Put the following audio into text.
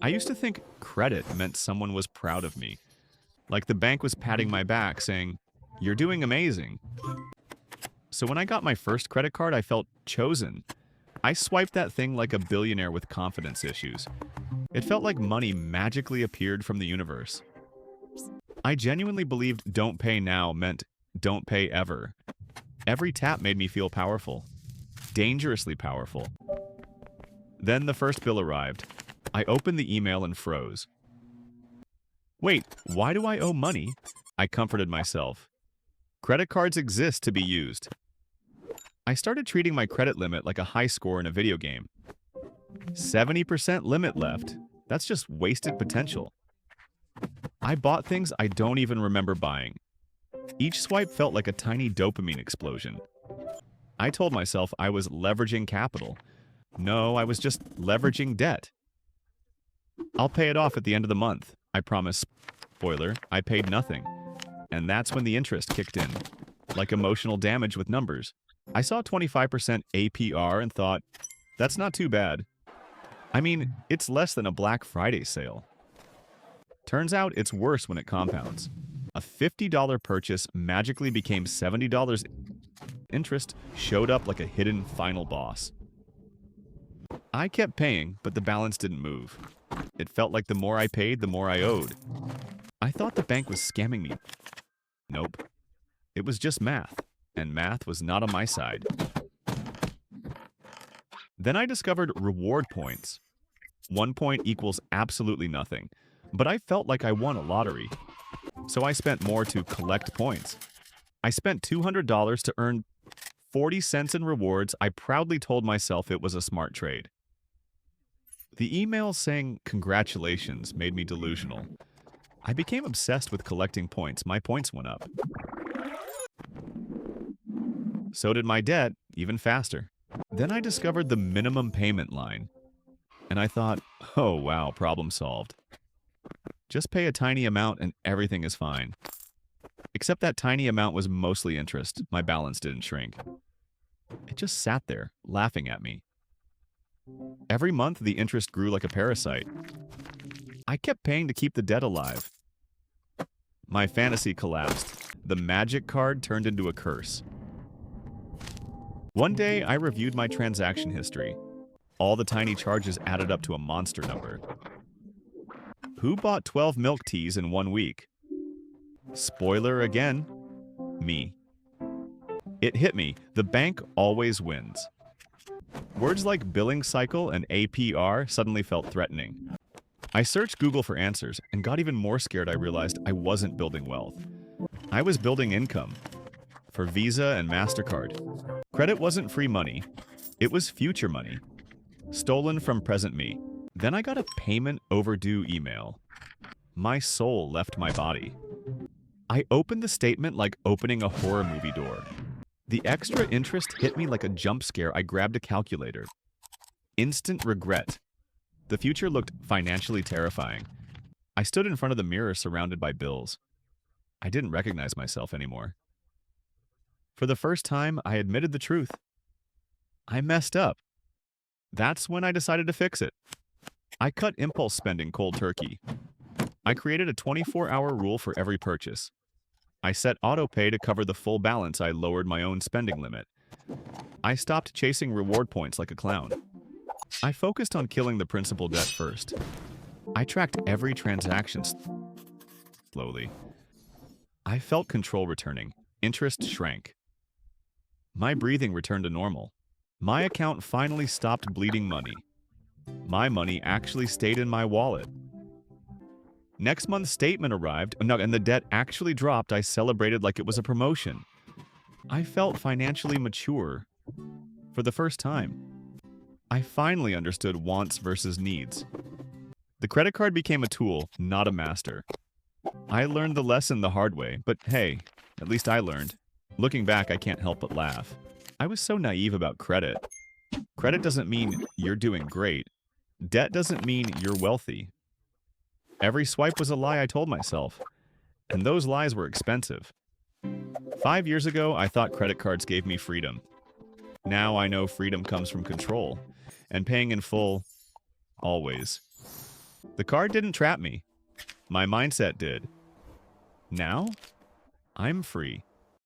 I used to think credit meant someone was proud of me. Like the bank was patting my back saying, "You're doing amazing." So when I got my first credit card, I felt chosen. I swiped that thing like a billionaire with confidence issues. It felt like money magically appeared from the universe. I genuinely believed don't pay now meant don't pay ever. Every tap made me feel powerful. Dangerously powerful. Then the first bill arrived. I opened the email and froze. Wait, why do I owe money? I comforted myself. Credit cards exist to be used. I started treating my credit limit like a high score in a video game. 70% limit left. That's just wasted potential. I bought things I don't even remember buying. Each swipe felt like a tiny dopamine explosion. I told myself I was leveraging capital. No, I was just leveraging debt. I'll pay it off at the end of the month, I promised. Spoiler, I paid nothing. And that's when the interest kicked in. Like emotional damage with numbers. I saw 25% APR and thought, that's not too bad. I mean, it's less than a Black Friday sale. Turns out it's worse when it compounds. A $50 purchase magically became $70. Interest showed up like a hidden final boss. I kept paying, but the balance didn't move. It felt like the more I paid, the more I owed. I thought the bank was scamming me. Nope. It was just math, and math was not on my side. Then I discovered reward points. 1 point equals absolutely nothing, but I felt like I won a lottery. So I spent more to collect points. I spent $200 to earn 40 cents in rewards. I proudly told myself it was a smart trade. The email saying congratulations made me delusional. I became obsessed with collecting points. My points went up. So did my debt, even faster. Then I discovered the minimum payment line. And I thought, oh wow, problem solved. Just pay a tiny amount and everything is fine. Except that tiny amount was mostly interest. My balance didn't shrink. It just sat there, laughing at me. Every month, the interest grew like a parasite. I kept paying to keep the debt alive. My fantasy collapsed. The magic card turned into a curse. One day, I reviewed my transaction history. All the tiny charges added up to a monster number. Who bought 12 milk teas in 1 week? Spoiler again, me. It hit me. The bank always wins. Words like billing cycle and APR suddenly felt threatening. I searched Google for answers and got even more scared. I realized I wasn't building wealth. I was building income. For Visa and MasterCard. Credit wasn't free money. It was future money. Stolen from present me. Then I got a payment overdue email. My soul left my body. I opened the statement like opening a horror movie door. The extra interest hit me like a jump scare. I grabbed a calculator. Instant regret. The future looked financially terrifying. I stood in front of the mirror surrounded by bills. I didn't recognize myself anymore. For the first time, I admitted the truth. I messed up. That's when I decided to fix it. I cut impulse spending cold turkey. I created a 24-hour rule for every purchase. I set autopay to cover the full balance. I lowered my own spending limit. I stopped chasing reward points like a clown. I focused on killing the principal debt first. I tracked every transaction slowly. I felt control returning. Interest shrank. My breathing returned to normal. My account finally stopped bleeding money. My money actually stayed in my wallet. Next month's statement arrived, and the debt actually dropped. I celebrated like it was a promotion. I felt financially mature for the first time. I finally understood wants versus needs. The credit card became a tool, not a master. I learned the lesson the hard way, but hey, at least I learned. Looking back, I can't help but laugh. I was so naive about credit. Credit doesn't mean you're doing great. Debt doesn't mean you're wealthy. Every swipe was a lie I told myself, and those lies were expensive. 5 years ago, I thought credit cards gave me freedom. Now I know freedom comes from control, and paying in full, always. The card didn't trap me. My mindset did. Now, I'm free.